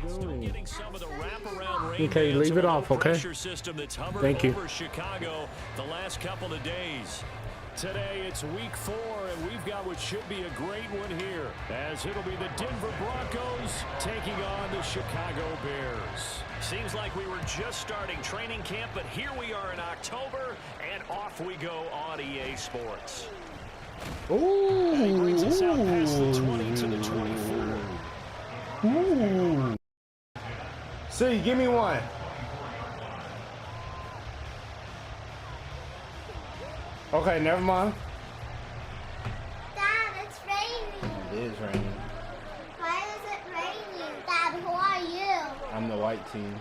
doing? Okay, leave it off, okay? Thank you. Chicago the last couple of days. Today it's week 4, and we've got what should be a great one here, as it'll be the Denver Broncos taking on the Chicago Bears. Seems like we were just starting training camp, but here we are in October, and off we go on EA Sports. Ooh. And he brings us out past the 20 to the 24. Ooh. See, give me one. Okay, never mind. Dad, it's raining. It is raining. Why is it raining? Dad, who are you? I'm the white team.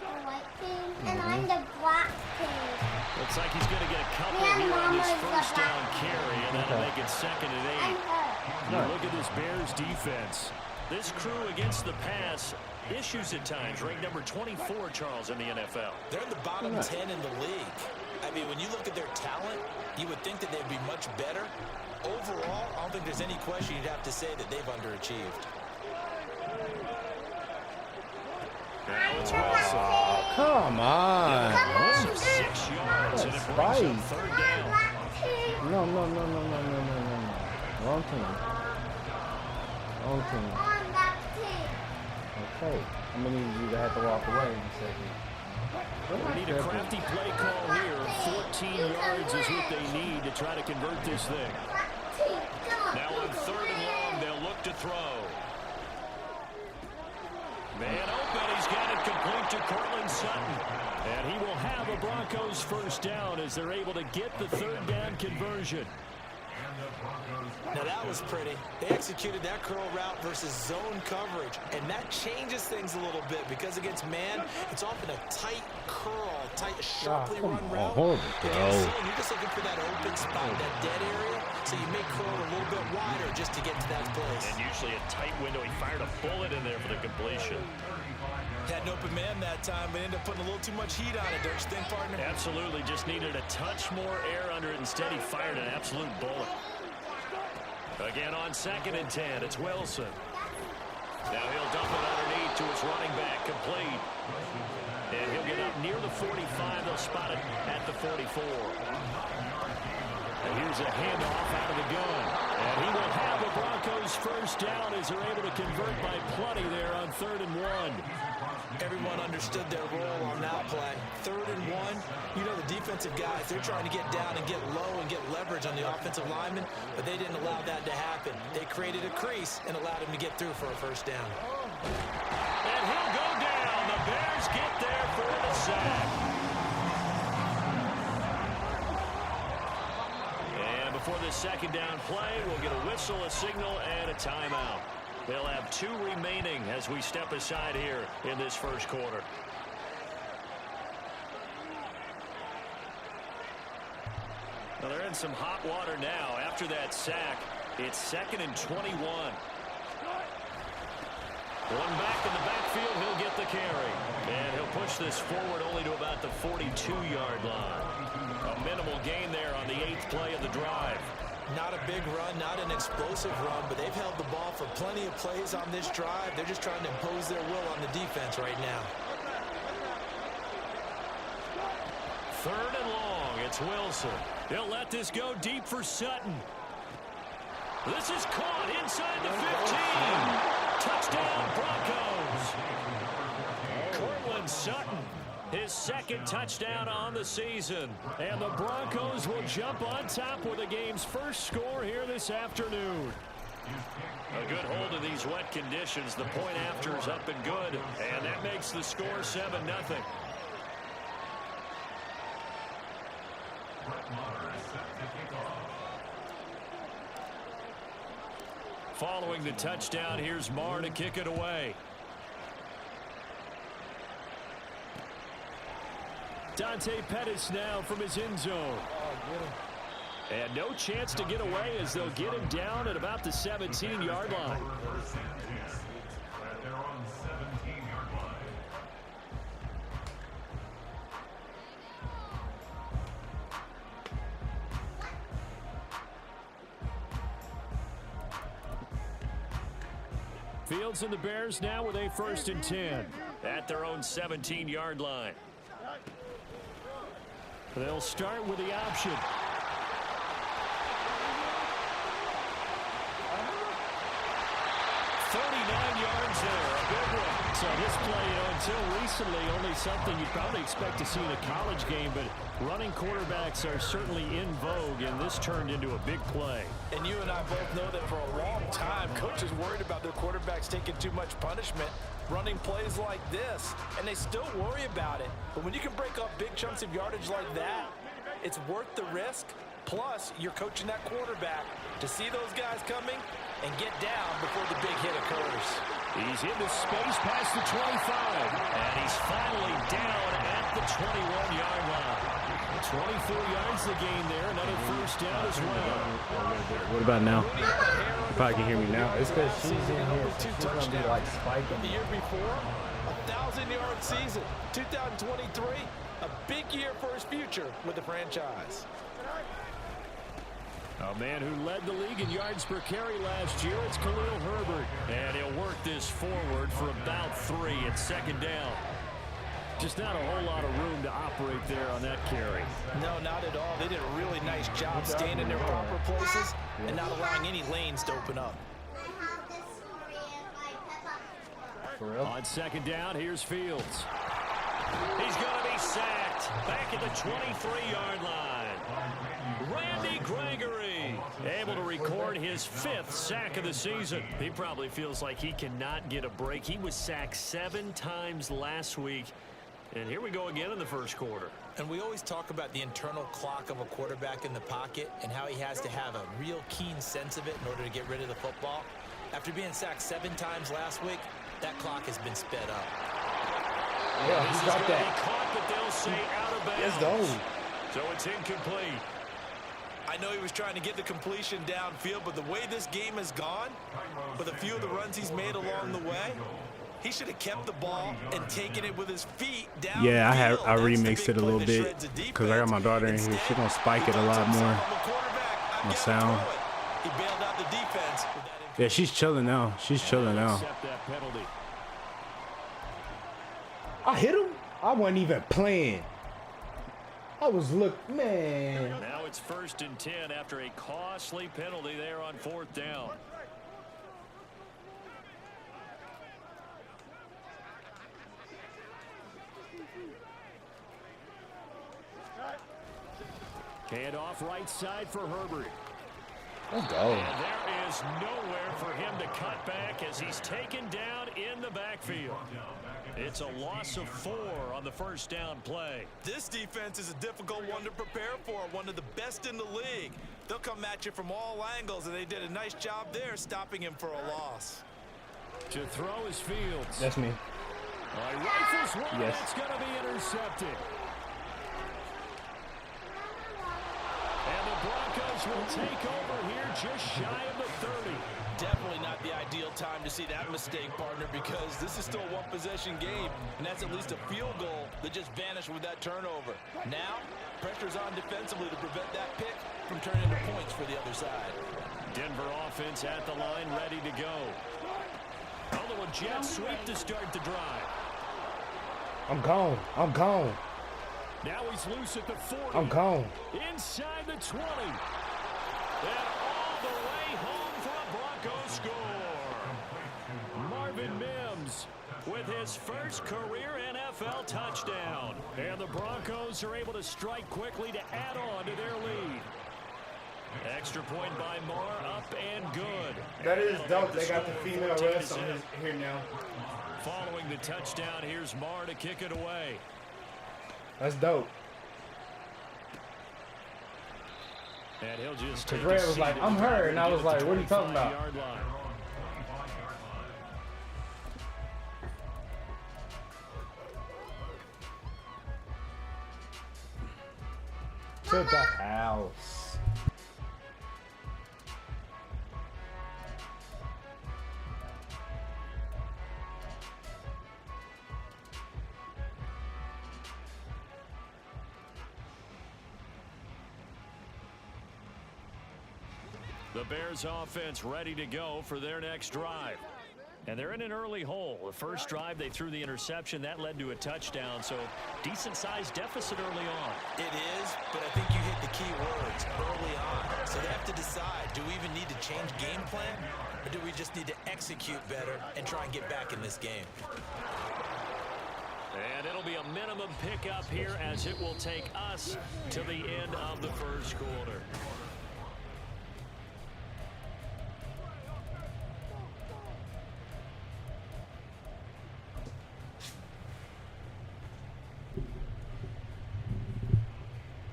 The white team, and I'm the black team. Looks like he's going to get a couple here on this first down carry, and that'll make it 2nd and 8. Now look at this Bears defense. This crew against the pass, issues at times. Ranked number 24, Charles, in the NFL. They're in the bottom 10 in the league. I mean, when you look at their talent, you would think that they'd be much better. Overall, I don't think there's any question you'd have to say that they've underachieved. Now it's Wilson. Come on. Wilson 6 yards, and it brings up 3rd down. No. Wrong team. Wrong team. On that team. Okay. I'm gonna need you to have to walk away in a second. We need a crafty play call here. 14 yards is what they need to try to convert this thing. Now on 3rd and long, they'll look to throw. Man open, he's got it complete to Cortland Sutton. And he will have a Broncos first down as they're able to get the 3rd down conversion. Now that was pretty. They executed that curl route versus zone coverage, and that changes things a little bit because against man, it's often a tight curl, sharply run route. You're just looking for that open spot, that dead area, so you may curl a little bit wider just to get to that place. And usually a tight window. He fired a bullet in there for the completion. Had an open man that time, but ended up putting a little too much heat on it, don't you think, partner? Absolutely. Just needed a touch more air under it. Instead, he fired an absolute bullet. Again on 2nd and 10, it's Wilson. Now he'll dump it underneath to his running back, complete. And he'll get up near the 45. They'll spot it at the 44. And here's a handoff out of the gun. And he will have the Broncos first down as they're able to convert by plenty there on 3rd and 1. Everyone understood their role on that play. 3rd and 1, you know the defensive guys, they're trying to get down and get low and get leverage on the offensive lineman, but they didn't allow that to happen. They created a crease and allowed him to get through for a first down. And he'll go down. The Bears get there for the sack. And before this 2nd down play, we'll get a whistle, a signal, and a timeout. They'll have 2 remaining as we step aside here in this first quarter. Well, they're in some hot water now. After that sack, it's 2nd and 21. One back in the backfield, he'll get the carry. And he'll push this forward only to about the 42-yard line. A minimal gain there on the 8th play of the drive. Not a big run, not an explosive run, but they've held the ball for plenty of plays on this drive. They're just trying to impose their will on the defense right now. 3rd and long, it's Wilson. They'll let this go deep for Sutton. This is caught inside the 15. Touchdown, Broncos. Cortland Sutton. His 2nd touchdown on the season. And the Broncos will jump on top with the game's first score here this afternoon. A good hold of these wet conditions. The point after is up and good. And that makes the score 7-0. Following the touchdown, here's Marr to kick it away. Dante Pettis now from his end zone. And no chance to get away as they'll get him down at about the 17-yard line. Fields and the Bears now with a 1st and 10 at their own 17-yard line. They'll start with the option. 39 yards there, a big one. So this play, until recently, only something you'd probably expect to see in a college game, but running quarterbacks are certainly in vogue, and this turned into a big play. And you and I both know that for a long time, coaches worried about their quarterbacks taking too much punishment, running plays like this, and they still worry about it. But when you can break up big chunks of yardage like that, it's worth the risk. Plus, you're coaching that quarterback to see those guys coming and get down before the big hit occurs. He's into space past the 25, and he's finally down at the 21-yard line. 24 yards the gain there, another 1st down as well. What about now? You probably can hear me now. It's because she's in here. So she's going to be like spiking. The year before, 1,000-yard season. 2023, a big year for his future with the franchise. A man who led the league in yards per carry last year, it's Khalil Herbert. And he'll work this forward for about 3 at 2nd down. Just not a whole lot of room to operate there on that carry. No, not at all. They did a really nice job staying in their proper places and not allowing any lanes to open up. For real? On 2nd down, here's Fields. He's going to be sacked back at the 23-yard line. Randy Gregory able to record his 5th sack of the season. He probably feels like he cannot get a break. He was sacked 7 times last week. And here we go again in the 1st quarter. And we always talk about the internal clock of a quarterback in the pocket and how he has to have a real keen sense of it in order to get rid of the football. After being sacked 7 times last week, that clock has been sped up. Yeah, he got that. Caught, but they'll say out of bounds. Let's go. So it's incomplete. I know he was trying to get the completion downfield, but the way this game has gone, with a few of the runs he's made along the way, he should have kept the ball and taken it with his feet down. Yeah, I remixed it a little bit because I got my daughter in here. She's going to spike it a lot more. The sound. He bailed out the defense. Yeah, she's chilling now. She's chilling now. I hit him. I wasn't even playing. I was man. Now it's 1st and 10 after a costly penalty there on 4th down. Hand off right side for Herbert. Let's go. And there is nowhere for him to cut back as he's taken down in the backfield. It's a loss of 4 on the 1st down play. This defense is a difficult one to prepare for, one of the best in the league. They'll come at you from all angles, and they did a nice job there stopping him for a loss. To throw is Fields. That's me. Rifles one. Yes. It's going to be intercepted. And the Broncos will take over here just shy of the 30. Definitely not the ideal time to see that mistake, partner, because this is still a one-possession game, and that's at least a field goal that just vanished with that turnover. Now, pressure's on defensively to prevent that pick from turning into points for the other side. Denver offense at the line, ready to go. Although a jet sweep to start the drive. I'm gone. I'm gone. Now he's loose at the 40. I'm gone. Inside the 20. And all the way home for a Broncos score. Marvin Mims with his first career NFL touchdown. And the Broncos are able to strike quickly to add on to their lead. Extra point by Marr, up and good. That is dope. They got the female refs on here now. Following the touchdown, here's Marr to kick it away. That's dope. And he'll just Because Red was like, I'm her. And I was like, what are you talking about? To the house. The Bears offense ready to go for their next drive. And they're in an early hole. The first drive, they threw the interception. That led to a touchdown. So decent-sized deficit early on. It is, but I think you hit the key words early on. So they have to decide, do we even need to change game plan? Or do we just need to execute better and try and get back in this game? And it'll be a minimum pickup here as it will take us to the end of the first quarter.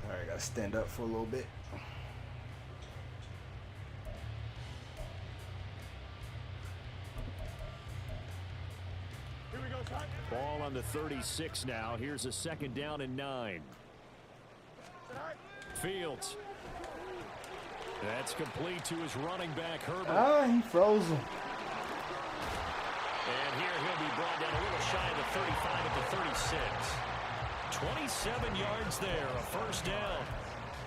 All right, gotta stand up for a little bit. Ball on the 36 now. Here's a 2nd down and 9. Fields. That's complete to his running back, Herbert. Ah, he froze him. And here he'll be brought down a little shy of the 35 at the 36. 27 yards there, a 1st down.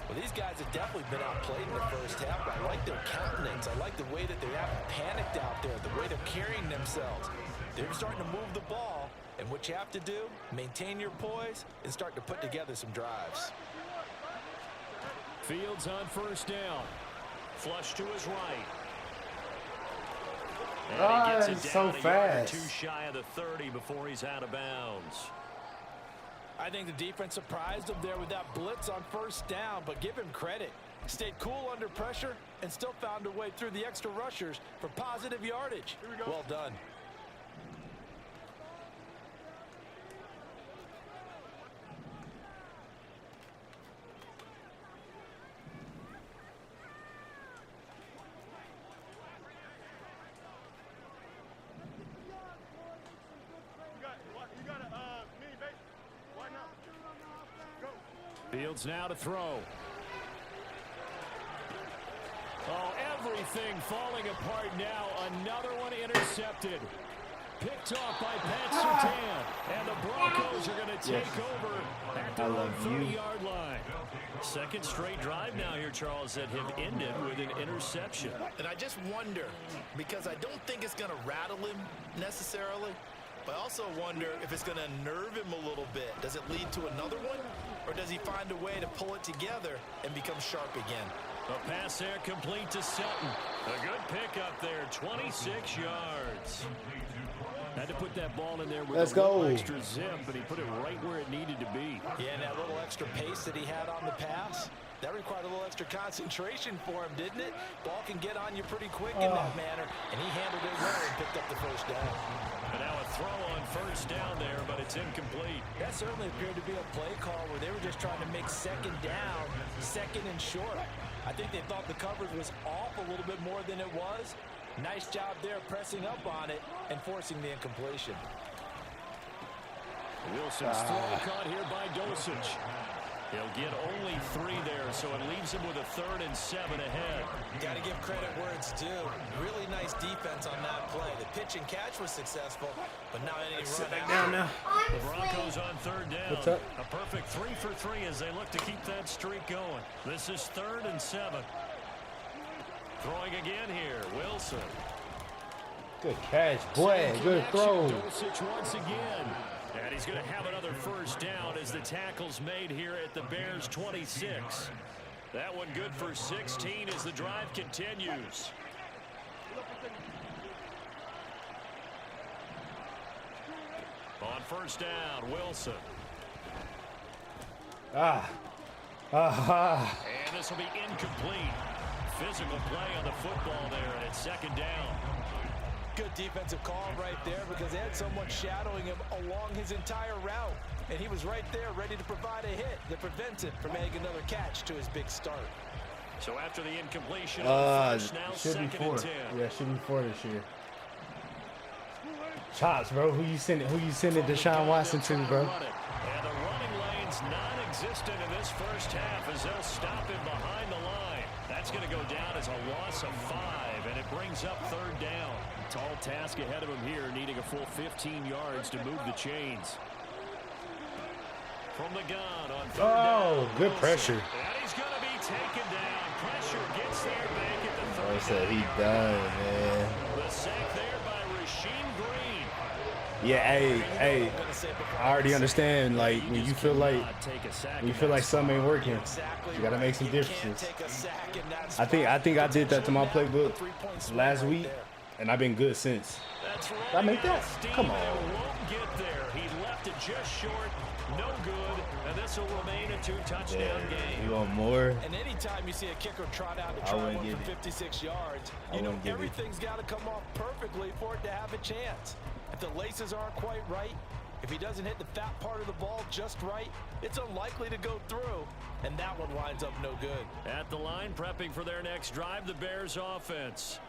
Well, these guys have definitely been outplayed in the first half. I like their countenance. I like the way that they haven't panicked out there, the way they're carrying themselves. They're starting to move the ball, and what you have to do, maintain your poise and start to put together some drives. Fields on 1st down. Flush to his right. And he gets it so down a yard or fast. two shy of the 30 before he's out of bounds. I think the defense surprised him there with that blitz on 1st down, but give him credit. Stayed cool under pressure and still found a way through the extra rushers for positive yardage. Well done. Fields now to throw. Oh, everything falling apart now. Another one intercepted. Picked off by Pat Surtain. And the Broncos are going to take over at their own 30-yard line. 2nd straight drive now here, Charles, that have ended with an interception. And I just wonder, because I don't think it's going to rattle him necessarily, but I also wonder if it's going to nerve him a little bit. Does it lead to another one? Or does he find a way to pull it together and become sharp again? A pass there complete to Sutton. A good pickup there, 26 yards. Had to put that ball in there with a little extra zip, but he put it right where it needed to be. Yeah, and that little extra pace that he had on the pass, that required a little extra concentration for him, didn't it? Ball can get on you pretty quick in that manner, and he handled it well and picked up the 1st down. And now a throw on 1st down there, but it's incomplete. That certainly appeared to be a play call where they were just trying to make 2nd down, 2nd and short. I think they thought the coverage was off a little bit more than it was. Nice job there pressing up on it and forcing the incompletion. Wilson's throw caught here by Dosich. He'll get only 3 there, so it leaves him with a 3rd and 7 ahead. Got to give credit where it's due. Really nice defense on that play. The pitch and catch was successful, but now any run Down now. The Broncos on 3rd down. What's up? A perfect 3 for 3 as they look to keep that streak going. This is 3rd and 7. Throwing again here, Wilson. Good catch, boy. Good throw. Dosich once again. And he's going to have another 1st down as the tackle's made here at the Bears' 26. That one good for 16 as the drive continues. On 1st down, Wilson. And this will be incomplete. Physical play on the football there, and it's 2nd down. Good defensive call right there because they had someone shadowing him along his entire route. And he was right there ready to provide a hit that prevents him from making another catch to his big start. So after the incompletion, now should be 2nd 4. and 10. Yeah, should be 4 this year. Chops, bro. Who you sending Deshaun Watson to, bro? And the running lane's non-existent in this first half as they'll stop him behind the line. That's going to go down as a loss of 5, and it brings up 3rd down. Tall task ahead of him here, needing a full 15 yards to move the chains. From the gun on 3rd down. Good Wilson. pressure. And he's going to be taken down. Pressure gets there back at the 3rd I said he down. done, man. The sack there by Rasheed Yeah, hey, I already understand. Like when you feel like something ain't working, you gotta make some differences. I think I did that to my playbook last week, and I've been good since. Did I make that? Come on. Won't get there. He left it just short. No good. And this will remain a 2-touchdown game. You want more? And anytime you see a kicker trot out to try one from 56 yards, you know everything's got to come off perfectly for it to have a chance. If the laces aren't quite right, if he doesn't hit the fat part of the ball just right, it's unlikely to go through. And that one winds up no good. At the line, prepping for their next drive, the Bears offense.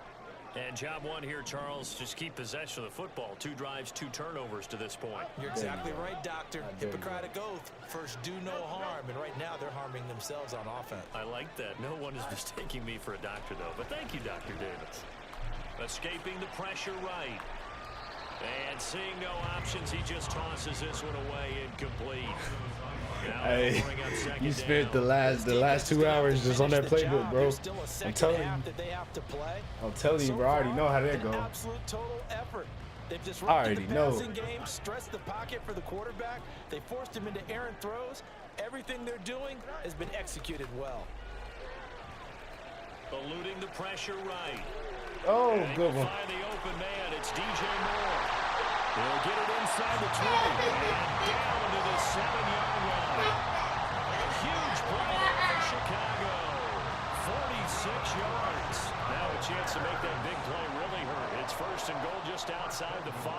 And job one here, Charles, just keep possession of the football. 2 drives, 2 turnovers to this point. You're exactly right, Doctor. Hippocratic oath. First, do no harm. And right now, they're harming themselves on offense. I like that. No one is mistaking me for a doctor, though. But thank you, Dr. Davis. Escaping the pressure right. And seeing no options, he just tosses this one away incomplete. Hey, you spent the last 2 hours just on that playbook, bro. I'm telling you, bro. I already know how that goes. Absolute total effort. They've just I already know. Game, stressed the pocket for the quarterback. They forced him into errant throws. Everything they're doing has been executed well. Eluding the pressure right. Oh, good one. Find the open man. It's DJ Moore. They'll get it inside the 20 and down to the 7-yard line. A huge play for Chicago. 46 yards. Now a chance to make that big play really hurt. It's first and goal just outside the 5.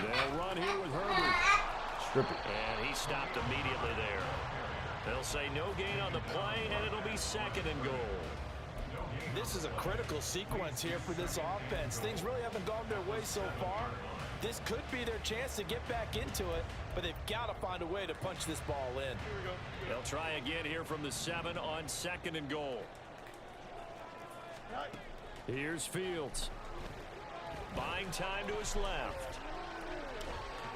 They'll run here with Herbert. Strip it. And he stopped immediately there. They'll say no gain on the play, and it'll be second and goal. This is a critical sequence here for this offense. Things really haven't gone their way so far. This could be their chance to get back into it, but they've got to find a way to punch this ball in. They'll try again here from the 7 on second and goal. Here's Fields. Buying time to his left.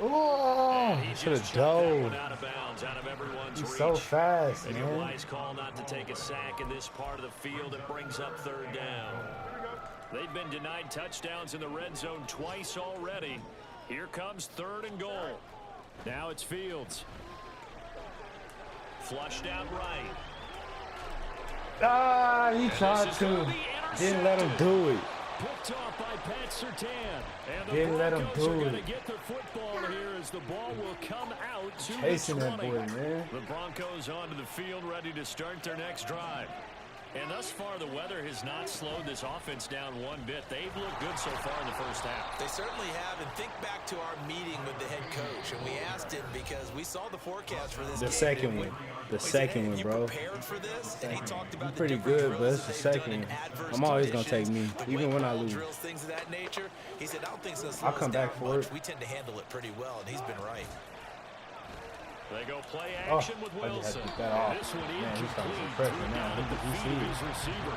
Oh, should have dove. Out of bounds, out of everyone's He's reach. so fast, And man. a wise call not to take a sack in this part of the field. It brings up 3rd down. They've been denied touchdowns in the red zone twice already. Here comes 3rd and goal. Now it's Fields. Flushed out right. Ah, he tried to. Didn't let him do it. Picked off by Pat Surtain. And the Didn't let him Broncos do are going it. to get the football here as the ball will come out to Chasing the that 20. boy, man. The Broncos onto the field ready to start their next drive. And thus far, the weather has not slowed this offense down one bit. They've looked good so far in the first half. They certainly have. And think back to our meeting with the head coach. And we asked him because we saw the forecast for this The game. second one. The second one, bro. Prepared for this? And he talked about I'm pretty good, but it's the second one. I'm always going to take me, even when I lose. Drills, things of that nature. He said, I don't think it's going to slow I'll come us down back for much. it. We tend to handle it pretty well, and he's been right. They go play action with I just Wilson. had to get that off. This one Man, he's starting incomplete. some pressure now. Look at Feet you of his receiver.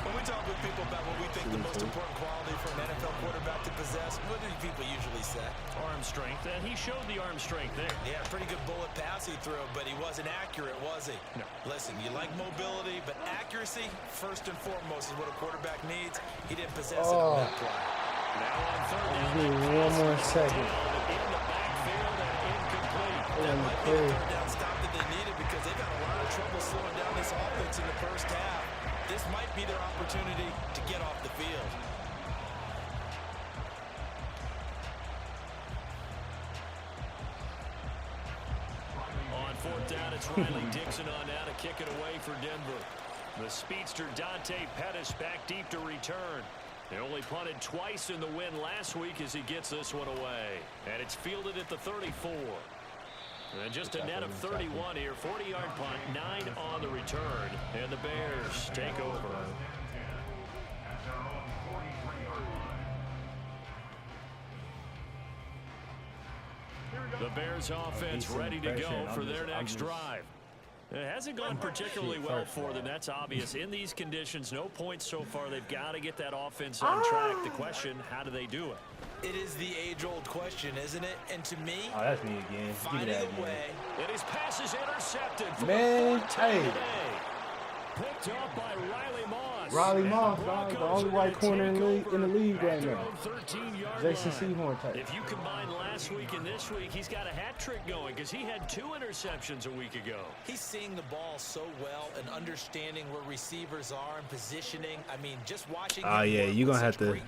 When we talk with people about what we think the most important quality for an NFL quarterback to possess, what do people usually say? Arm strength, and he showed the arm strength there. Yeah, pretty good bullet pass he threw, but he wasn't accurate, was he? No. Listen, you like mobility, but accuracy, first and foremost, is what a quarterback needs. He didn't possess it on that play. Now on 3rd down. Give me one more second. In the backfield and incomplete. That might be the 3rd down stop that they needed because they got a lot of trouble slowing down this offense in the first half. This might be their opportunity to get off the field. On 4th down, it's Riley Dixon on now to kick it away for Denver. The speedster Dante Pettis back deep to return. They only punted twice in the win last week as he gets this one away. And it's fielded at the 34. And just a net of 31 here. 40-yard punt, 9 on the return. And the Bears take over. The Bears offense ready to go for their next drive. It hasn't gone particularly well for them. That's obvious. In these conditions, no points so far. They've got to get that offense on track. The question, how do they do it? It is the age-old question, isn't it? And to me, Oh, that's me again. Give me finding that a again. way. And his pass is intercepted for Man, the 4th time hey. today. picked off by Riley Moss. Riley Moss, dog, the only white corner in the league right now. 13-yard Jason line. Sehorn type. If you combine last week and this week, he's got a hat trick going because he had 2 interceptions a week ago. He's seeing the ball so well and understanding where receivers are and positioning. I mean, just watching. Oh yeah, you're gonna have to.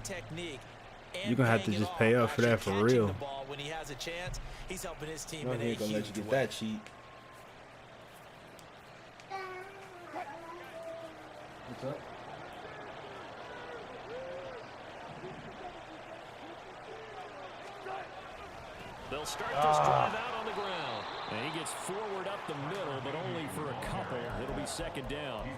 You're gonna have to just pay up for that for real. When he has a chance, he's helping his team. No, he ain't gonna let you get that cheap. What's up? They'll start this drive out on the ground. And he gets forward up the middle, but only for a couple. It'll be second down.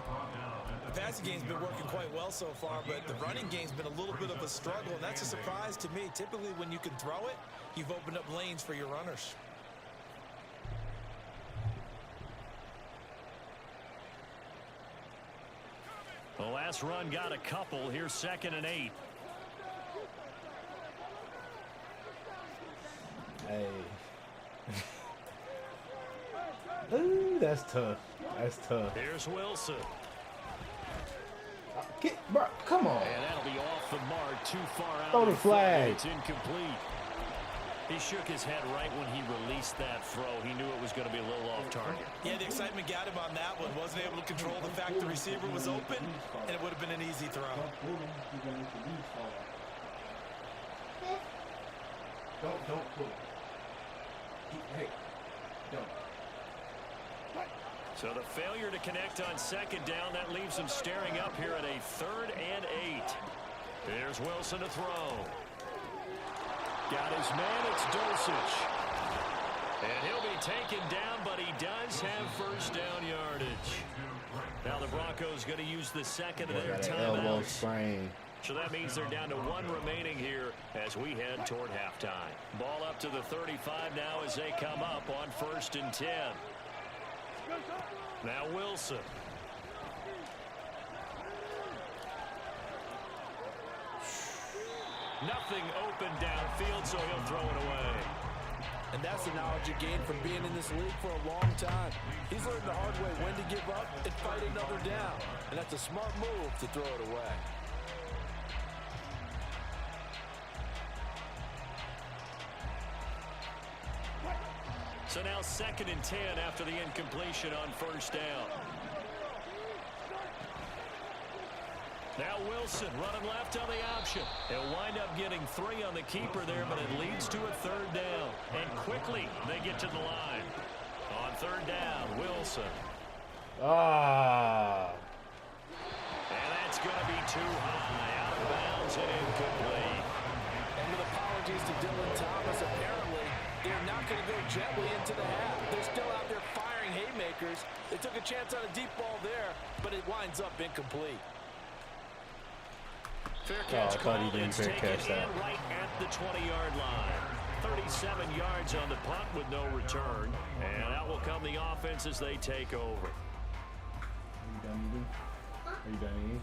The passing game's been working quite well so far, but the running game's been a little bit of a struggle, and that's a surprise to me. Typically, when you can throw it, you've opened up lanes for your runners. The last run got a couple. Here's 2nd and 8. Hey. Ooh, that's tough. That's tough. Here's Wilson. Bro, come on. And that'll be off the mark, too far out. Throw the flag. It's incomplete. He shook his head right when he released that throw. He knew it was going to be a little off target. Yeah, the excitement got him on that one. Wasn't able to control the fact the receiver was open, and it would have been an easy throw. Don't pull. Hey, don't. So the failure to connect on 2nd down, that leaves him staring up here at a 3rd and 8. There's Wilson to throw. Got his man, it's Dulcich. And he'll be taken down, but he does have first down yardage. Now the Broncos going to use the second of their timeouts. So that means they're down to 1 remaining here as we head toward halftime. Ball up to the 35 now as they come up on 1st and 10. Now Wilson. Nothing open downfield, so he'll throw it away. And that's the knowledge you gain from being in this league for a long time. He's learned the hard way when to give up and fight another down. And that's a smart move to throw it away. So now 2nd and 10 after the incompletion on 1st down. Now Wilson running left on the option. He'll wind up getting 3 on the keeper there, but it leads to a 3rd down. And quickly they get to the line. On 3rd down, Wilson. Ah. And that's going to be too high. Out of bounds and incomplete. And with apologies to Dylan Thomas, apparently they're not going to go gently into the half. They're still out there firing haymakers. They took a chance on a deep ball there, but it winds up incomplete. Fair catch I thought he didn't fair catch that. Right at the 20-yard line. 37 yards on the punt with no return. And out will come the offense as they take over. Are you done eating? Are you done eating?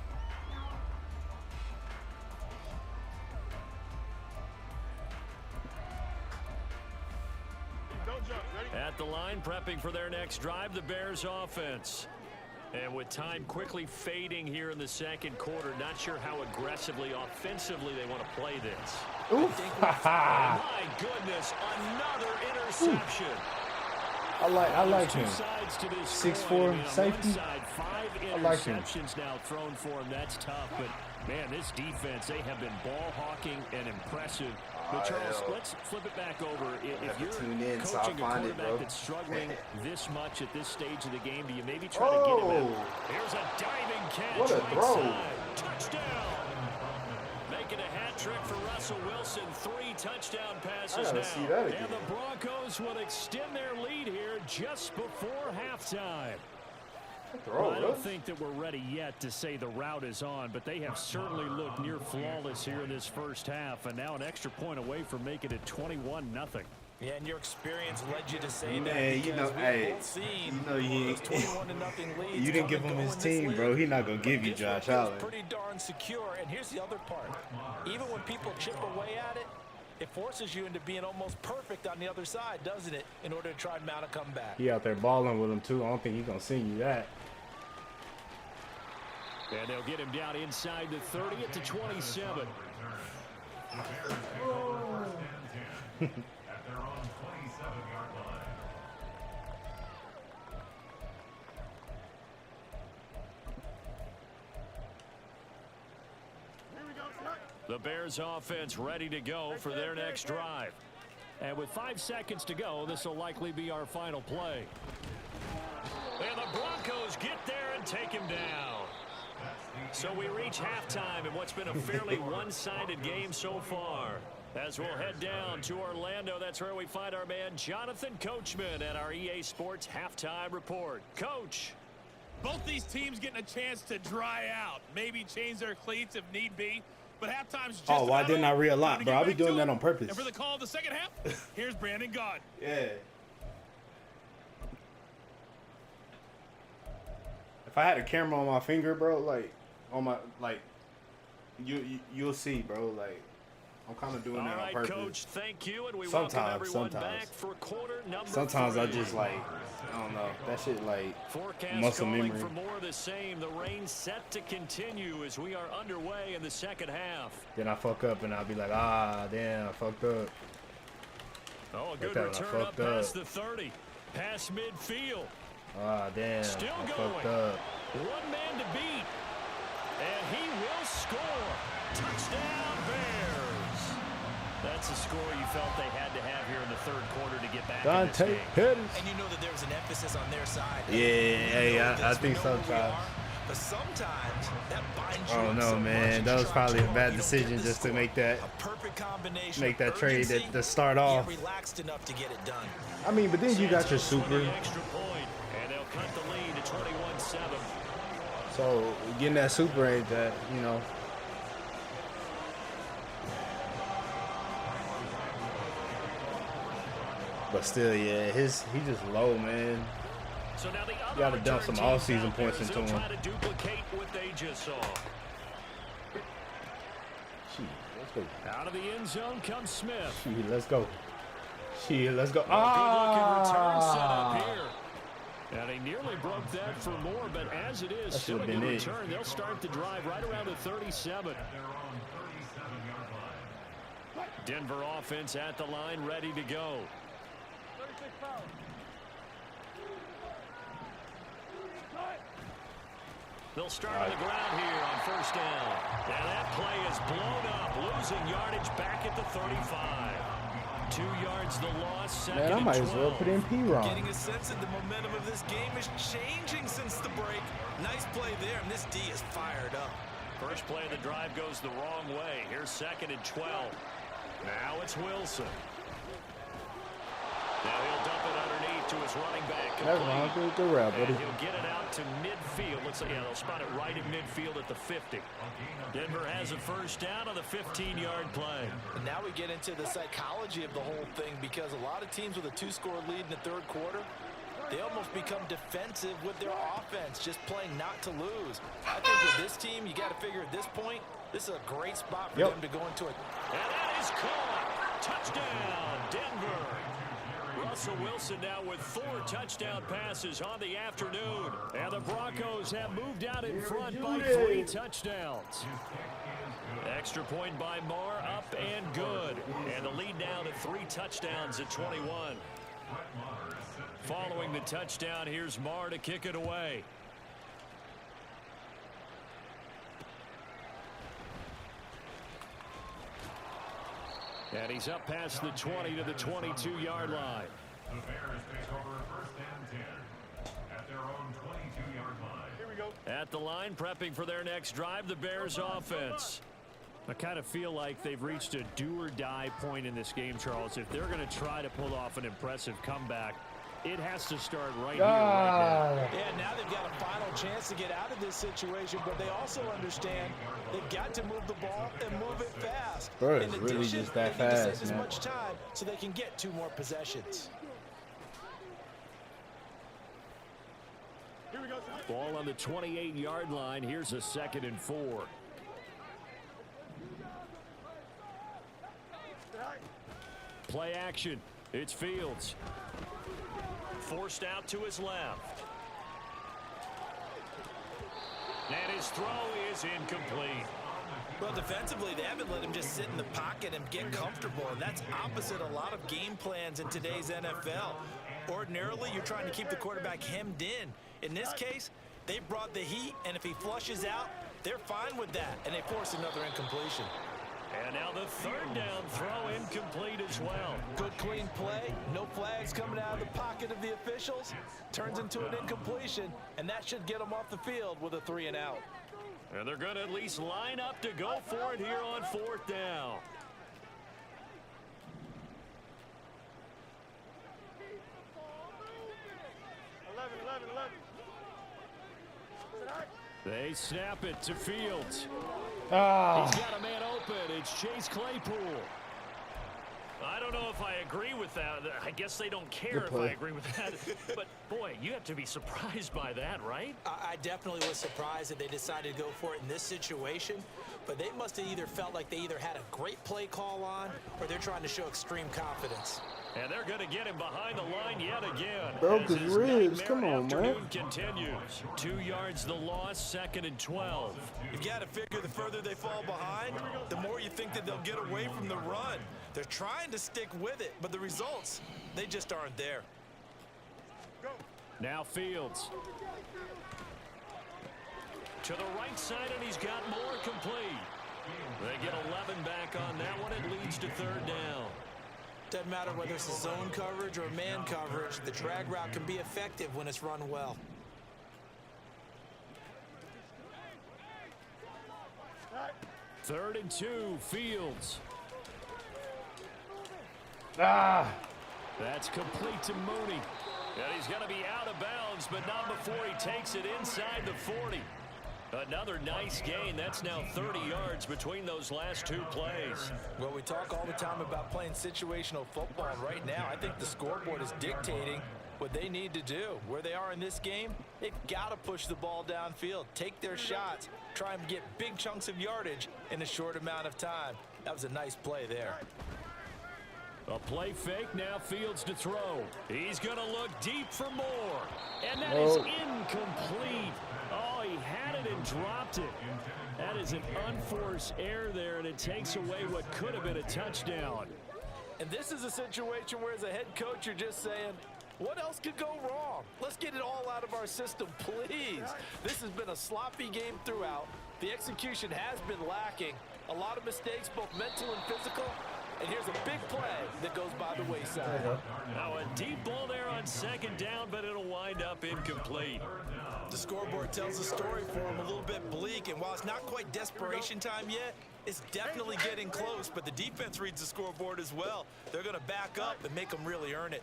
At the line, prepping for their next drive, the Bears offense. And with time quickly fading here in the 2nd quarter, not sure how aggressively, offensively they want to play this. Oof. My goodness, another interception. I like him. 6'4" safety. I like him. Now thrown for him. That's tough. But man, this defense, they have been ball hawking and impressive. But Charles, let's flip it back over. If you're coaching a quarterback that's struggling this much at this stage of the game, do you maybe try to get him out? Here's a diving catch. What a throw. Side. Touchdown. Making a hat trick for Russell Wilson. 3 touchdown passes now. See that again. And the Broncos will extend their lead here just before halftime. Well, I don't think that we're ready yet to say the route is on, but they have certainly looked near flawless here in this first half, and now an extra point away from making it 21-0. Yeah, and your experience led you to say that. Man, you know, hey, you didn't give him his team, bro. He's not gonna give you Josh Allen. Pretty darn secure. And here's the other part: even when people chip away at it, it forces you into being almost perfect on the other side, doesn't it? In order to try and mount a comeback. He out there balling with him too. I don't think he's gonna send you that. And they'll get him down inside the 30 at the 27. The Bears offense ready to go for their next drive. And with 5 seconds to go, this will likely be our final play. And the Broncos get there and take him down. So we reach halftime in what's been a fairly one-sided game so far. As we'll head down to Orlando, that's where we find our man Jonathan Coachman at our EA Sports Halftime Report. Coach. Both these teams getting a chance to dry out, maybe change their cleats if need be. But halftime's just why didn't I realize, bro? I'll be doing that on purpose. And for the call of the second half, here's Brandon Gaud. Yeah. If I had a camera on my finger, bro, like on my you'll see, bro. Like I'm kind of doing that on purpose. Coach, thank you, and we welcome everyone back for quarter number Sometimes 3. I just like I don't know. That shit like Forecast muscle calling memory. for more of the same. The rain set to continue as we are underway in the second half. Then I fuck up and I'll be like, ah, damn, I fucked up. Oh, a good return up past the 30. Past midfield. Ah, damn. Still I going. fucked up. One man to beat. And he will score. Touchdown, Bears. That's a score you felt they had to have here in the third quarter to get back in this game. And you know that there was an emphasis on their side. Yeah, I think sometimes. But sometimes that binds you Oh up no, so man, much that was you probably a try bad to decision get just to score. make that A perfect combination that of trade urgency, to start off. yet relaxed enough to get it done. I mean, but then you got your Santos with super. the extra point, and they'll cut the lead to 21-7. So getting that super ain't that, you know. But still, yeah, he just low, man. So now the other You gotta dump return some teams off-season out there points as into they'll him. try to duplicate what they just saw. Shit, let's go. Out of the end zone comes Smith. Shit, let's go. Shit, let's go. Good-looking return set up here. And he nearly broke that for more, but as it is, That still a should've good been it. return. They'll start the drive right around the 37. Denver offense at the line, ready to go. They'll start on the ground here on first down. And that play is blown up, losing yardage back at the 35. 2 yards the loss, second Man, I and might as well 12. put in P-Ron. Getting a sense that the momentum of this game is changing since the break. Nice play there, and this D is fired up. First play of the drive goes the wrong way. Here's second and 12. Now it's Wilson. Now he'll dump it underneath to his running back. That's wrong. Good route, buddy. And he'll get it out to midfield. Looks like, yeah, they'll spot it right at midfield at the 50. Denver has a first down on the 15-yard play. And now we get into the psychology of the whole thing, because a lot of teams with a 2-score lead in the third quarter, they almost become defensive with their offense, just playing not to lose. I think with this team, you got to figure at this point, this is a great spot for them to go into it. And that is caught. Touchdown, Denver. Russell Wilson now with 4 touchdown passes on the afternoon. And the Broncos have moved out in front by 3 touchdowns. Extra point by Marr, up and good. And the lead now to 3 touchdowns at 21. Following the touchdown, here's Marr to kick it away. And he's up past the 20 to the 22-yard line. The Bears take over first and 10 at their own 22-yard line. Here we go. At the line, prepping for their next drive, the Bears offense. I kind of feel like they've reached a do-or-die point in this game, Charles. If they're going to try to pull off an impressive comeback, it has to start right here, right now. Yeah, now they've got a final chance to get out of this situation, but they also understand they've got to move the ball and move it fast. Bro, it's In really addition, just that they need to fast, save as man. much time so they can get 2 more possessions. Here we go. Ball on the 28-yard line. Here's a 2nd and 4. Play action. It's Fields. Forced out to his left. And his throw is incomplete. Well, defensively, they haven't let him just sit in the pocket and get comfortable, and that's opposite a lot of game plans in today's NFL. Ordinarily, you're trying to keep the quarterback hemmed in. In this case, they brought the heat, and if he flushes out, they're fine with that, and they force another incompletion. And now the third down throw incomplete as well. Good clean play, no flags coming out of the pocket of the officials. Turns into an incompletion, and that should get them off the field with a 3 and out. And they're going to at least line up to go for it here on 4th down. They snap it to Fields. He's got a man open. It's Chase Claypool. I don't know if I agree with that. I guess they don't care if I agree with that. But, boy, you have to be surprised by that, right? I definitely was surprised that they decided to go for it in this situation. But they must have either felt like they either had a great play call on or they're trying to show extreme confidence. And they're going to get him behind the line yet again. Broke his ribs. Come on, man. Continues. 2 yards the loss, 2nd and 12. You've got to figure the further they fall behind, the more you think that they'll get away from the run. They're trying to stick with it, but the results, they just aren't there. Now Fields. To the right side, and he's got more complete. They get 11 back on that one. It leads to 3rd down. Doesn't matter whether it's a zone coverage or man coverage, the drag route can be effective when it's run well. Third and 2, Fields. That's complete to Mooney. And he's going to be out of bounds, but not before he takes it inside the 40. Another nice gain. That's now 30 yards between those last 2 plays. Well, we talk all the time about playing situational football. Right now, I think the scoreboard is dictating what they need to do. Where they are in this game, they've got to push the ball downfield, take their shots, try and get big chunks of yardage in a short amount of time. That was a nice play there. A play fake, now Fields to throw. He's going to look deep for more. And that is incomplete. Oh, he had it and dropped it. That is an unforced error there, and it takes away what could have been a touchdown. And this is a situation where as a head coach, you're just saying, what else could go wrong? Let's get it all out of our system, please. This has been a sloppy game throughout. The execution has been lacking. A lot of mistakes, both mental and physical. And here's a big play that goes by the wayside. Now a deep ball there on 2nd down, but it'll wind up incomplete. The scoreboard tells the story for him a little bit bleak, and while it's not quite desperation time yet, it's definitely getting close, but the defense reads the scoreboard as well. They're going to back up and make them really earn it.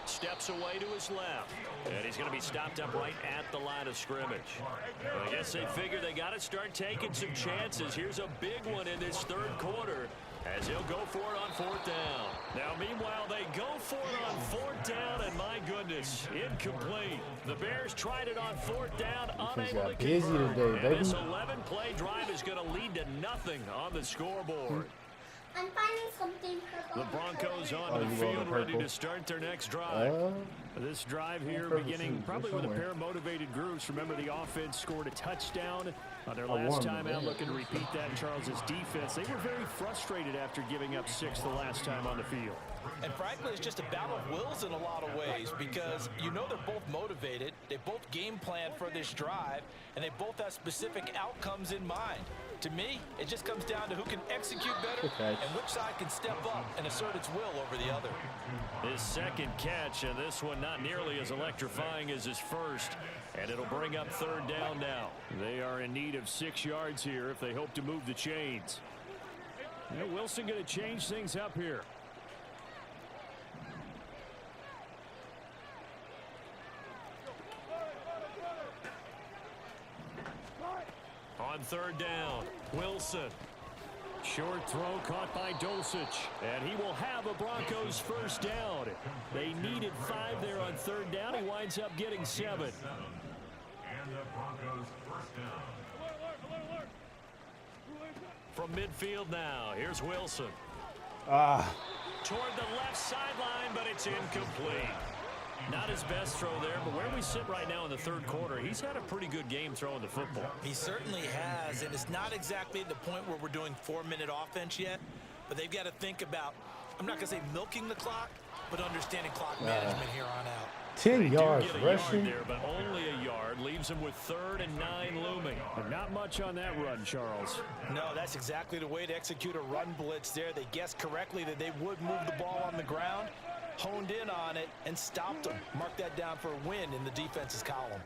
Steps away to his left, and he's going to be stopped up right at the line of scrimmage. I guess they figure they got to start taking some chances. Here's a big one in this 3rd quarter as he'll go for it on 4th down. Now, meanwhile, they go for it on 4th down, and my goodness, incomplete. The Bears tried it on 4th down, unable to convert. And this 11-play drive is going to lead to nothing on the scoreboard. I'm finding something purple. The Broncos on the field, ready to start their next drive. This drive here beginning probably with a pair of motivated groups. Remember, the offense scored a touchdown on their last time out. Looking to repeat that in Charles's defense. They were very frustrated after giving up 6 the last time on the field. And frankly, it's just a battle of wills in a lot of ways because you know they're both motivated. They both game plan for this drive, and they both have specific outcomes in mind. To me, it just comes down to who can execute better and which side can step up and assert its will over the other. His 2nd catch, and this one not nearly as electrifying as his first, and it'll bring up 3rd down now. They are in need of 6 yards here if they hope to move the chains. Wilson going to change things up here. On 3rd down, Wilson. Short throw caught by Dulcich, and he will have a Broncos 1st down. They needed 5 there on 3rd down. He winds up getting 7. And the Broncos 1st down. From midfield now, here's Wilson. Toward the left sideline, but it's incomplete. Not Not his best throw there, but where we sit right now in the third quarter, he's had a pretty good game throwing the football. He certainly has, and it's not exactly at the point where we're doing 4-minute offense yet, but they've got to think about, I'm not going to say milking the clock, but understanding clock management here on out. 10 yards get a rushing. yard there, but only a yard. Leaves him with 3rd and 9 looming. And not much on that run, Charles. No, that's exactly the way to execute a run blitz there. They guessed correctly that they would move the ball on the ground, honed in on it, and stopped them. Mark that down for a win in the defense's column.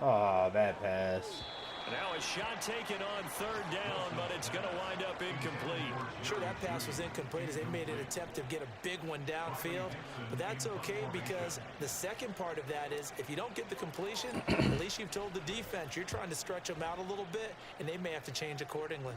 Oh, bad pass. Now a shot taken on 3rd down, but it's going to wind up incomplete. Sure, that pass was incomplete as they made an attempt to get a big one downfield, but that's okay because the second part of that is if you don't get the completion, at least you've told the defense you're trying to stretch them out a little bit, and they may have to change accordingly.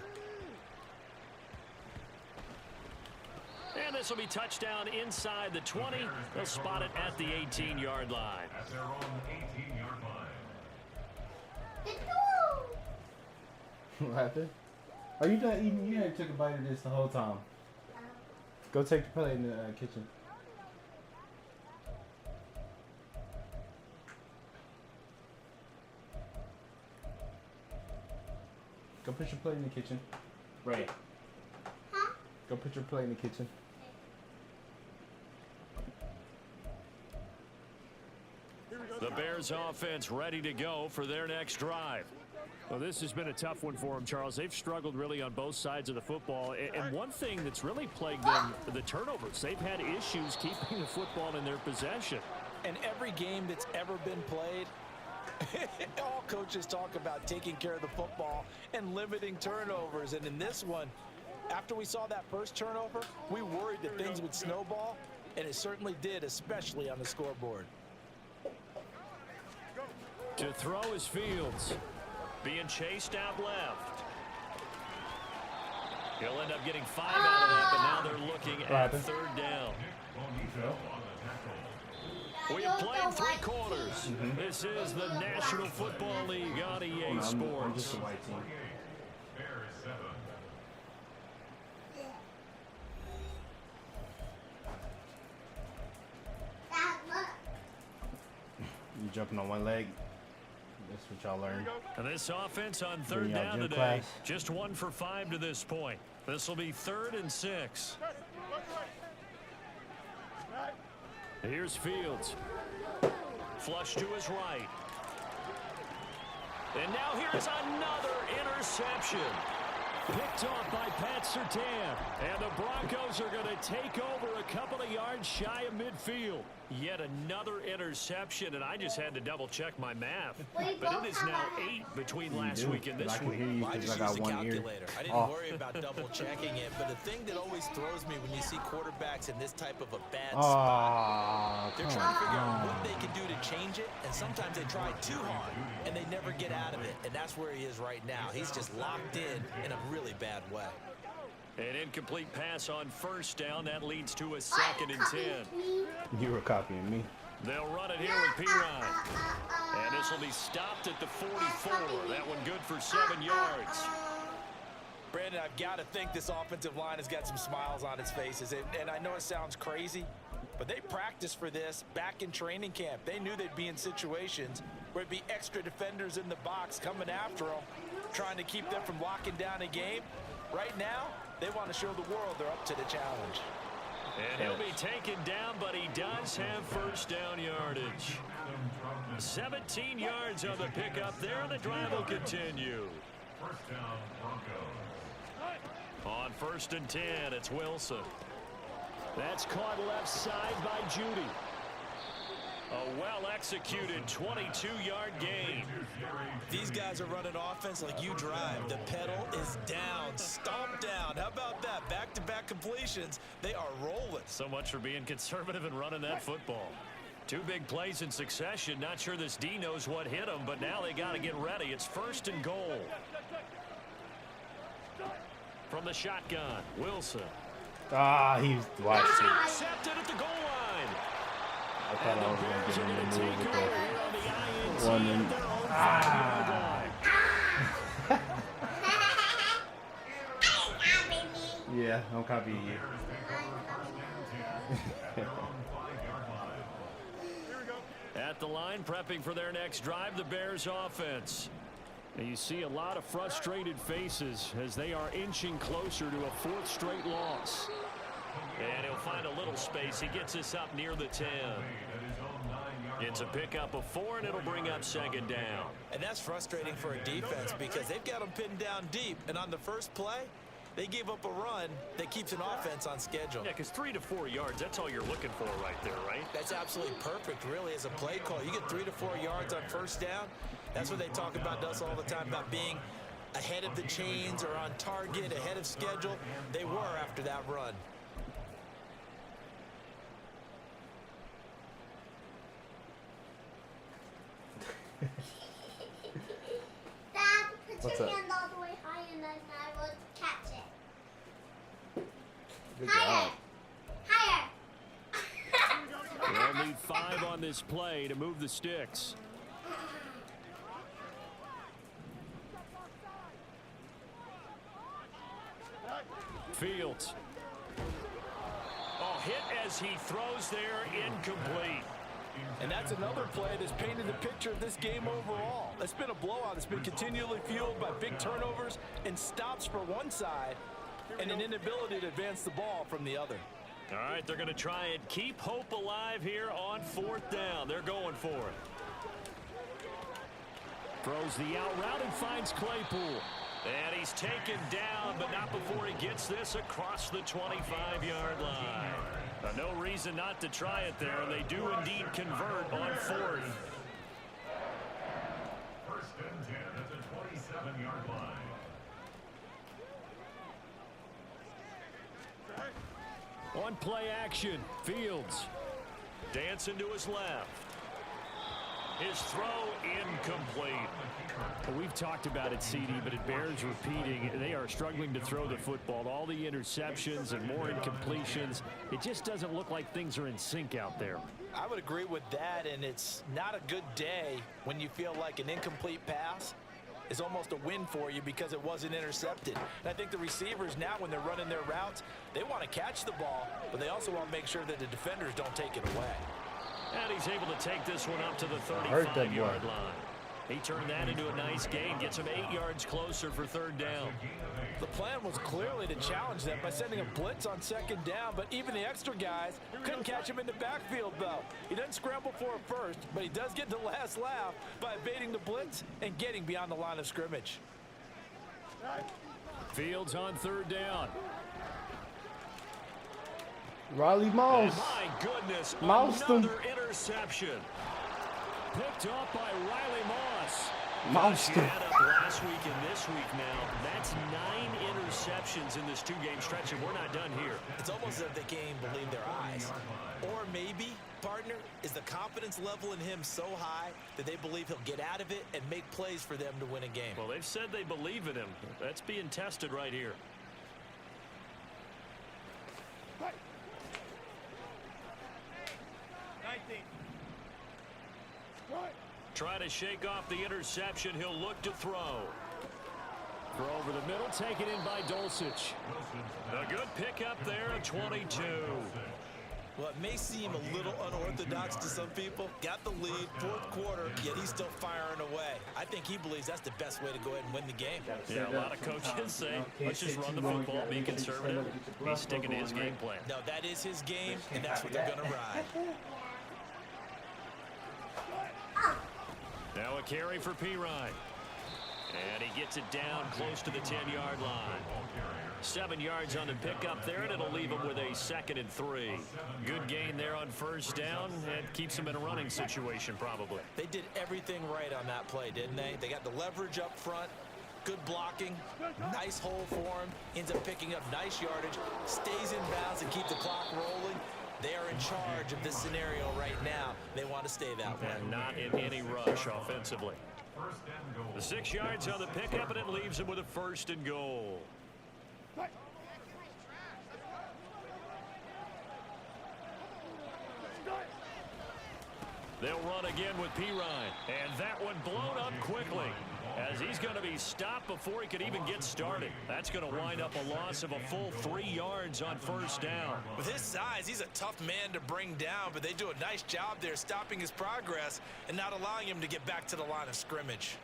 And this will be touchdown inside the 20. They'll spot it at the 18-yard line. At their own 18-yard line. What happened? Are you done eating? You had took a bite of this the whole time. Go take the plate in the kitchen. Go put your plate in the kitchen. Right. Huh? Go put your plate in the kitchen. The Bears offense ready to go for their next drive. Well, this has been a tough one for them, Charles. They've struggled really on both sides of the football. And one thing that's really plagued them, the turnovers. They've had issues keeping the football in their possession. And every game that's ever been played, all coaches talk about taking care of the football and limiting turnovers. And in this one, after we saw that first turnover, we worried that things would snowball, and it certainly did, especially on the scoreboard. To throw is Fields. Being chased out left. He'll end up getting 5 out of that, but now they're looking at 3rd down. We have played 3 quarters. This is the National Football League on EA I'm Sports. just a white team. Bears 7. You jumping on one leg. That's what y'all learned. And this offense on 3rd Bring out down gym today, class. just 1 for 5 to this point. This will be 3rd and 6. Here's Fields. Flush to his right. And now here's another interception. Picked off by Pat Surtain. And the Broncos are going to take over a couple of yards shy of midfield. Yet another interception, and I just had to double-check my math. But it is now 8 between last week and this I can week. hear you Well, I because just I used got the one ear. calculator. I didn't worry about double checking it, but the thing that always throws me when you see quarterbacks in this type of a bad spot, they're trying to figure out what they can do to change it, and sometimes they try too hard, and they never get out of it, and that's where he is right now. He's just locked in a really bad way. An incomplete pass on 1st down. That leads to a 2nd and 10. You were copying me. They'll run it here with Pirine. And this will be stopped at the 44. That one good for 7 yards. Brandon, I've got to think this offensive line has got some smiles on its faces. And I know it sounds crazy, but they practiced for this back in training camp. They knew they'd be in situations where it'd be extra defenders in the box coming after them, trying to keep them from locking down a game. Right now, they want to show the world they're up to the challenge. And he'll be taken down, but he does have 1st down yardage. 17 yards on the pickup there, and the drive will continue. 1st down, Broncos. On 1st and 10, it's Wilson. That's caught left side by Judy. A well-executed 22-yard gain. These guys are running offense like you drive. The pedal is down, stomped down. How about that? Back-to-back completions. They are rolling. So much for being conservative and running that football. 2 big plays in succession. Not sure this D knows what hit him, but now they got to get ready. It's 1st and goal. From the shotgun, Wilson. He's watching. Intercepted at the goal line. I thought I was going to get him to move with that. One and yeah, I'm copying you. At the line, prepping for their next drive, the Bears offense. And you see a lot of frustrated faces as they are inching closer to a 4th straight loss. And he'll find a little space. He gets us up near the 10. It's a pickup of 4, and it'll bring up 2nd down. And that's frustrating for a defense because they've got them pinned down deep. And on the first play, they gave up a run that keeps an offense on schedule. Yeah, because 3 to 4 yards, that's all you're looking for right there, right? That's absolutely perfect, really, as a play call. You get 3 to 4 yards on first down. That's what they talk about us all the time, about being ahead of the chains or on target, ahead of schedule. They were after that run. Dad, put What's your up? hand all the way high and then I will catch it. Good Higher. job. Higher. They'll need 5 on this play to move the sticks. Fields. Oh, hit as he throws there, incomplete. And that's another play that's painted the picture of this game overall. It's been a blowout. It's been continually fueled by big turnovers and stops for one side and an inability to advance the ball from the other. All right, they're going to try and keep hope alive here on 4th down. They're going for it. Throws the out route and finds Claypool. And he's taken down, but not before he gets this across the 25-yard line. No reason not to try it there. They do indeed convert on 4th. 1st and 10 at the 27-yard line. On play action, Fields. Dancing to his left. His throw incomplete. Well, we've talked about it, CD, but it bears repeating. They are struggling to throw the football. All the interceptions and more incompletions. It just doesn't look like things are in sync out there. I would agree with that, and it's not a good day when you feel like an incomplete pass is almost a win for you because it wasn't intercepted. And I think the receivers now, when they're running their routes, they want to catch the ball, but they also want to make sure that the defenders don't take it away. And he's able to take this one up to the 35-yard line. He turned that into a nice gain, gets him 8 yards closer for 3rd down. The plan was clearly to challenge them by sending a blitz on 2nd down, but even the extra guys couldn't catch him in the backfield, though. He doesn't scramble for it first, but he does get the last laugh by evading the blitz and getting beyond the line of scrimmage. Fields on 3rd down. Riley Moss. And my goodness, Moused him. another interception. Picked up by Riley Moss. Moused him. Add up last week and this week now. That's 9 interceptions in this 2-game stretch, and we're not done here. It's almost as if they can't even believe their eyes. Or maybe, partner, is the confidence level in him so high that they believe he'll get out of it and make plays for them to win a game. Well, they've said they believe in him. That's being tested right here. Try to shake off the interception. He'll look to throw. Throw over the middle, taken in by Dulcich. A good pickup there at 22. Well, it may seem a little unorthodox to some people. Got the lead, 4th quarter, yet he's still firing away. I think he believes that's the best way to go ahead and win the game. Yeah, a lot of coaches say, let's just run the football, be conservative. He's sticking to his game plan. No, that is his game, and that's what they're going to ride. Now a carry for Pirine. And he gets it down close to the 10-yard line. 7 yards on the pickup there, and it'll leave him with a 2nd and 3. Good gain there on 1st down, and keeps him in a running situation probably. They did everything right on that play, didn't they? They got the leverage up front, good blocking, nice hole for him, ends up picking up nice yardage, stays in bounds and keep the clock rolling. They are in charge of this scenario right now. They want to stay that way. And not in any rush offensively. The 6 yards on the pickup, and it leaves him with a 1st and goal. They'll run again with Pirine. And that one blown up quickly. as he's going to be stopped before he could even get started. That's going to wind up a loss of a full 3 yards on first down. With his size, he's a tough man to bring down, but they do a nice job there stopping his progress and not allowing him to get back to the line of scrimmage.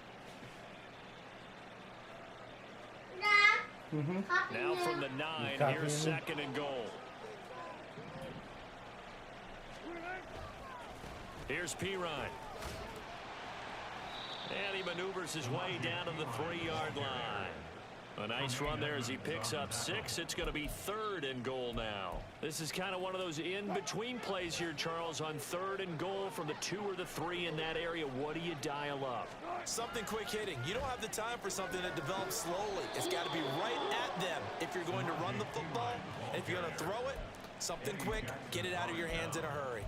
Now from the 9, here's 2nd and goal. Here's Pirine. And he maneuvers his way down to the 3-yard line. A nice run there as he picks up 6. It's going to be 3rd and goal now. This is kind of one of those in-between plays here, Charles, on 3rd and goal from the 2 or the 3 in that area. What do you dial up? Something quick hitting. You don't have the time for something that develops slowly. It's got to be right at them if you're going to run the football. And if you're going to throw it, something quick, get it out of your hands in a hurry.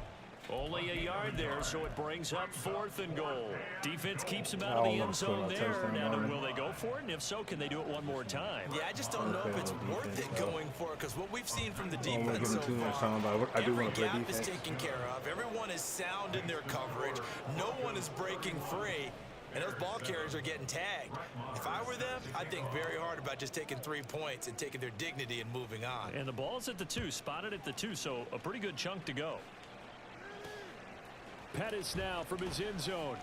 Only a yard there, so it brings up 4th and goal. Defense keeps him out of the end zone there. Now, will they go for it? And if so, can they do it one more time? Yeah, I just don't know if it's worth it going for it, because what we've seen from the defense so far, every gap is taken care of. Everyone is sound in their coverage. No one is breaking free. And those ball carriers are getting tagged. If I were them, I'd think very hard about just taking 3 points and taking their dignity and moving on. And the ball's at the 2, spotted at the 2, so a pretty good chunk to go. Pettis now from his end zone.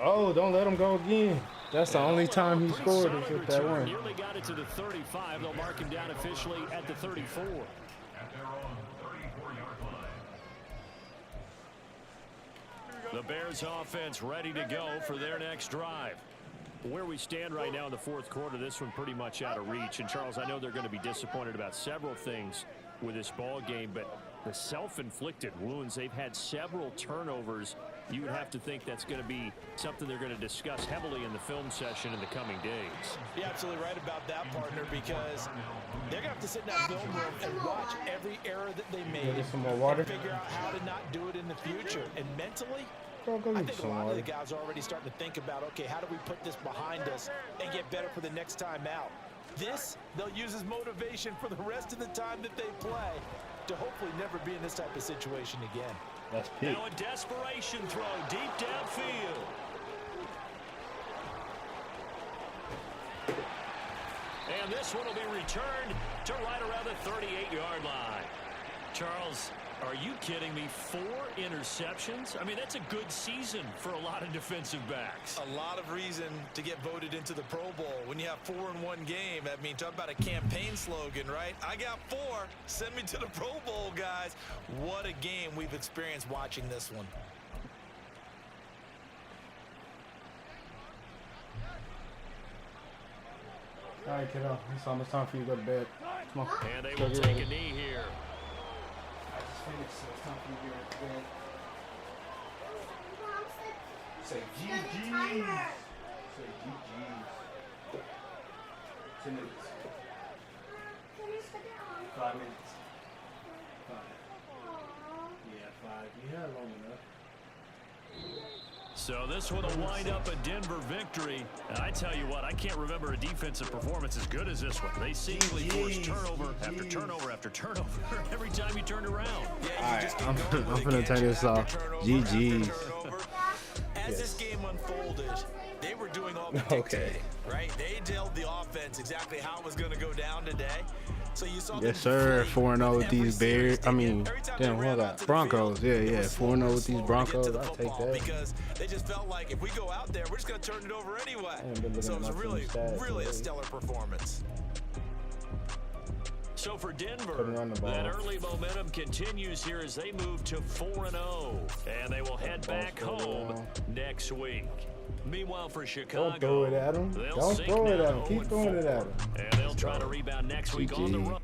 Oh, don't let him go again. That's the only time he scored is with that one. Nearly got it to the 35. They'll mark him down officially at the 34. At their own 34-yard line. The Bears offense ready to go for their next drive. Where we stand right now in the 4th quarter, this one pretty much out of reach. And Charles, I know they're going to be disappointed about several things with this ball game, but the self-inflicted wounds, they've had several turnovers. You would have to think that's going to be something they're going to discuss heavily in the film session in the coming days. You're absolutely right about that, partner, because they're going to have to sit in that film room and watch every error that they made and figure out how to not do it in the future. And mentally, I think a lot of the guys are already starting to think about, okay, how do we put this behind us and get better for the next time out? This, they'll use as motivation for the rest of the time that they play to hopefully never be in this type of situation again. That's peak. Now a desperation throw deep downfield. And this one will be returned to right around the 38-yard line. Charles, are you kidding me? 4 interceptions? I mean, that's a good season for a lot of defensive backs. A lot of reason to get voted into the Pro Bowl. When you have 4 in one game, I mean, talk about a campaign slogan, right? I got 4. Send me to the Pro Bowl, guys. What a game we've experienced watching this one. All right, kiddo. It's almost time for you to go to bed. Come on. And they will take a knee here. I just finished, so it's time for you to go to bed. Say GG's. Say GG's. 10 minutes. 5 minutes. 5. Yeah, 5. Yeah, long enough. So this one will wind up a Denver victory. And I tell you what, I can't remember a defensive performance as good as this one. They seemingly forced turnover after turnover after turnover every time you turned around. All right, I'm going to turn this off. GG's. As this game unfolded, they were doing all the dictating, right? They told the offense exactly how it was going to go down today. So you saw yes, sir. 4-0 with these Bears. I mean, damn, what about Broncos? Yeah, 4-0 with these Broncos. I'll take that. Because they just felt like if we go out there, we're just going to turn it over anyway. So it was really a stellar performance. So for Denver, that early momentum continues here as they move to 4-0. And they will head back home next week. Meanwhile, for Chicago, don't throw it at him. Don't throw it at him. Keep throwing it at him. And they'll try to rebound next week on the road.